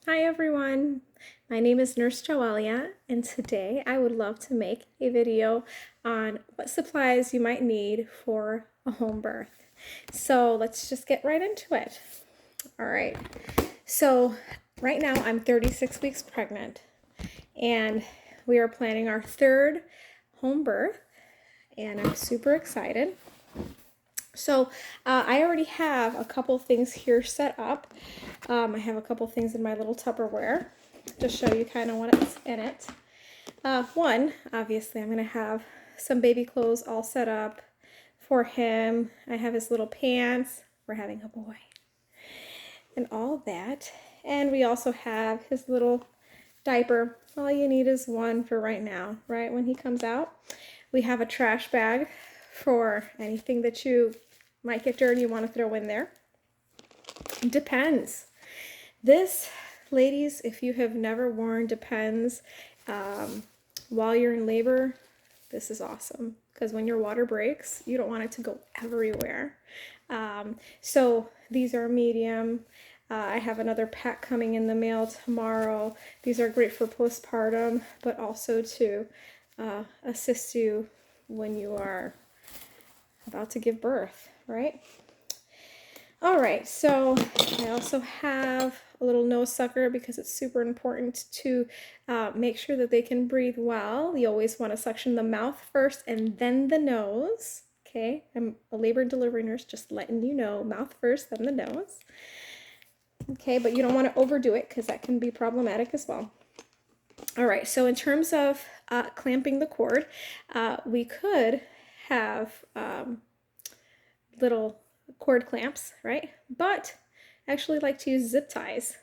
Hi everyone, my name is Nurse Joelia, and today I would love to make a video on what supplies you might need for a home birth. So let's just get right into it. All right, so right now I'm 36 weeks pregnant and we are planning our third home birth and I'm super excited. So I already have a couple things here set up. I have a couple things in my little Tupperware to show you kind of what's in it. One, obviously, I'm going to have some baby clothes all set up for him. I have his little pants. We're having a boy. And all that. And we also have his little diaper. All you need is one for right now, right? When he comes out. We have a trash bag for anything that you might get dirty you want to throw in there. Depends. This, ladies, if you have never worn Depends while you're in labor, this is awesome because when your water breaks, you don't want it to go everywhere. So these are medium. I have another pack coming in the mail tomorrow. These are great for postpartum, but also to assist you when you are about to give birth, right? All right, so I also have a little nose sucker because it's super important to make sure that they can breathe well. You always want to suction the mouth first and then the nose. Okay, I'm a labor and delivery nurse, just letting you know, mouth first, then the nose. Okay, but you don't want to overdo it because that can be problematic as well. All right, so in terms of clamping the cord, we could have little cord clamps, right? But I actually like to use zip ties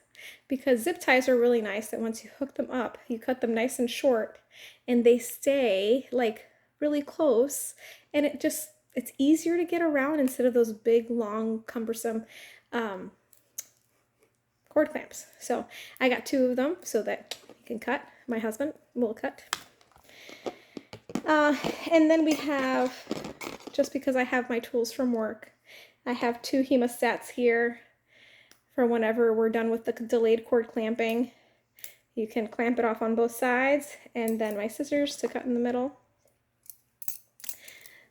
because zip ties are really nice that once you hook them up, you cut them nice and short and they stay like really close and it's easier to get around instead of those big, long, cumbersome cord clamps. So I got 2 of them so that you can cut. My husband will cut. And then we have, just because I have my tools from work, I have 2 hemostats here for whenever we're done with the delayed cord clamping. You can clamp it off on both sides, and then my scissors to cut in the middle.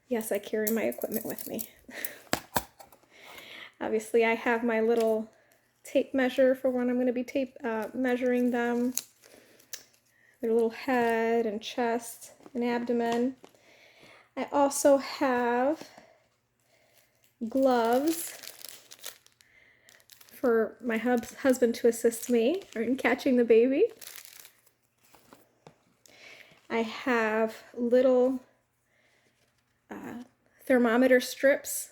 Yes, I carry my equipment with me. Obviously, I have my little tape measure for when I'm going to be measuring them. Their little head and chest and abdomen. I also have gloves for my husband to assist me in catching the baby. I have little thermometer strips,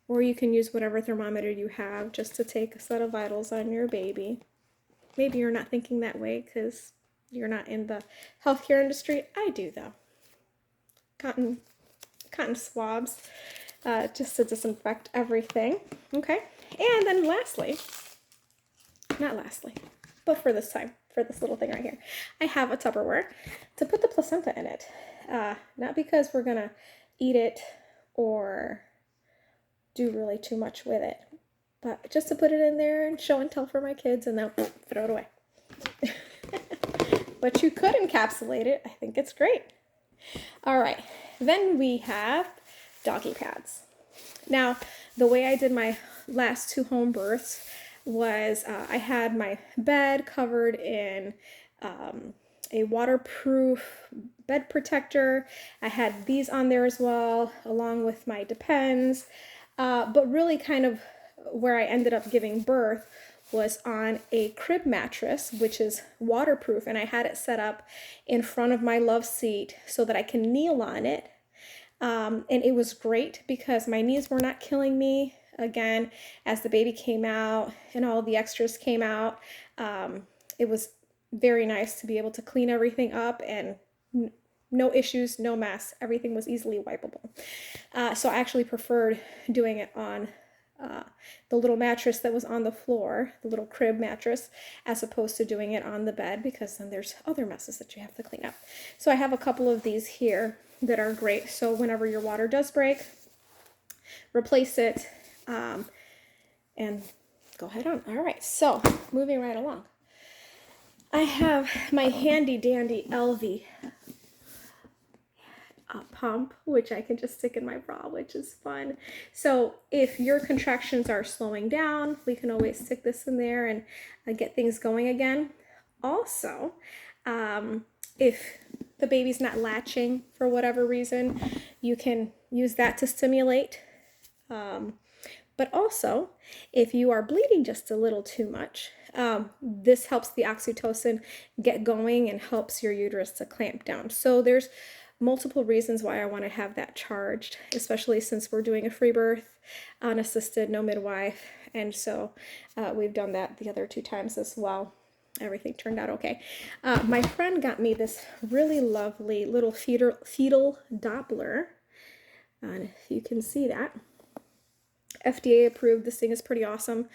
or you can use whatever thermometer you have just to take a set of vitals on your baby. Maybe you're not thinking that way because you're not in the healthcare industry. I do though. Cotton swabs just to disinfect everything. Okay, and then lastly, not lastly, but for this time, for this little thing right here, I have a Tupperware to put the placenta in it. Not because we're gonna eat it or do really too much with it, but just to put it in there and show and tell for my kids and then throw it away. But you could encapsulate it. I think it's great. All right, then we have doggy pads. Now, the way I did my last 2 home births was I had my bed covered in a waterproof bed protector. I had these on there as well, along with my Depends. But really kind of where I ended up giving birth was on a crib mattress, which is waterproof, and I had it set up in front of my love seat so that I can kneel on it. And it was great because my knees were not killing me. Again, as the baby came out and all the extras came out, it was very nice to be able to clean everything up and no issues, no mess. Everything was easily wipeable. So I actually preferred doing it on the little mattress that was on the floor, the little crib mattress, as opposed to doing it on the bed because then there's other messes that you have to clean up. So I have a couple of these here that are great. So whenever your water does break, replace it and go ahead on. All right, so moving right along. I have my handy dandy LV pump, which I can just stick in my bra, which is fun. So if your contractions are slowing down, we can always stick this in there and get things going again. Also, if the baby's not latching for whatever reason, you can use that to stimulate. But also, if you are bleeding just a little too much, this helps the oxytocin get going and helps your uterus to clamp down. So there's multiple reasons why I want to have that charged, especially since we're doing a free birth, unassisted, no midwife. And so we've done that the other 2 times as well. Everything turned out okay. My friend got me this really lovely little fetal Doppler. And if you can see that. FDA approved. This thing is pretty awesome.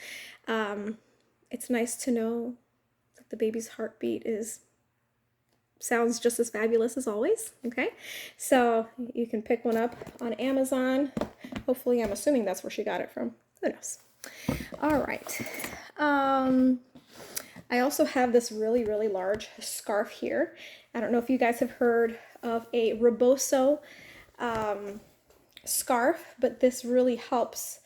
It's nice to know that the baby's heartbeat sounds just as fabulous as always. Okay, so you can pick one up on Amazon. Hopefully, I'm assuming that's where she got it from. Who knows? All right. I also have this really, really large scarf here. I don't know if you guys have heard of a Rebozo scarf, but this really helps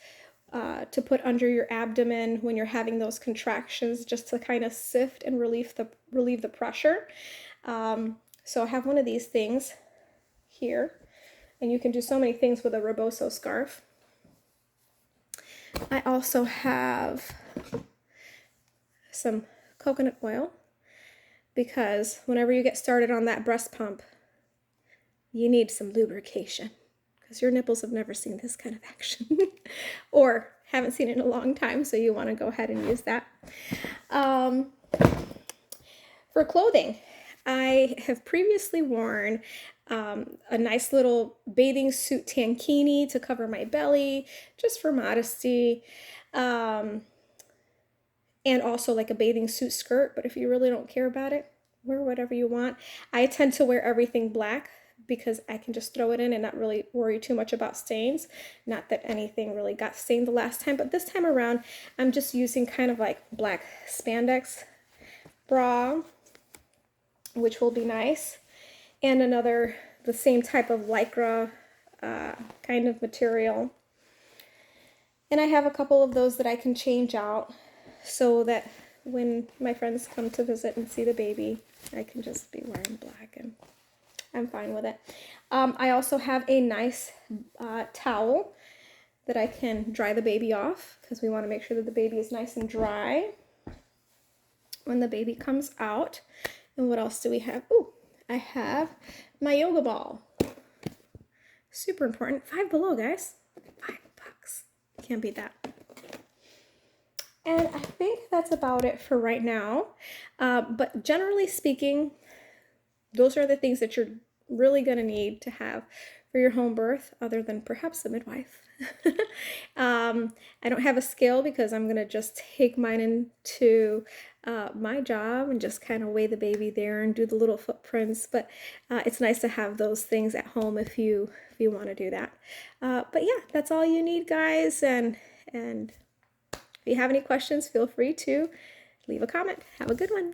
to put under your abdomen when you're having those contractions, just to kind of sift and relieve the pressure. So I have one of these things here, and you can do so many things with a Rebozo scarf. I also have some coconut oil, because whenever you get started on that breast pump, you need some lubrication, because your nipples have never seen this kind of action or haven't seen it in a long time, so you want to go ahead and use that. For clothing, I have previously worn a nice little bathing suit tankini to cover my belly, just for modesty, and also like a bathing suit skirt, but if you really don't care about it, wear whatever you want. I tend to wear everything black because I can just throw it in and not really worry too much about stains. Not that anything really got stained the last time, but this time around, I'm just using kind of like black spandex bra, which will be nice, and the same type of lycra kind of material. And I have a couple of those that I can change out so that when my friends come to visit and see the baby, I can just be wearing black and I'm fine with it. I also have a nice towel that I can dry the baby off, because we want to make sure that the baby is nice and dry when the baby comes out. And what else do we have? Ooh, I have my yoga ball. Super important. $5 below, guys. $5. Can't beat that. And I think that's about it for right now. But generally speaking, those are the things that you're really going to need to have for your home birth, other than perhaps a midwife. I don't have a scale because I'm going to just take mine into my job and just kind of weigh the baby there and do the little footprints. But it's nice to have those things at home if you want to do that. But yeah, that's all you need, guys. And if you have any questions, feel free to leave a comment. Have a good one.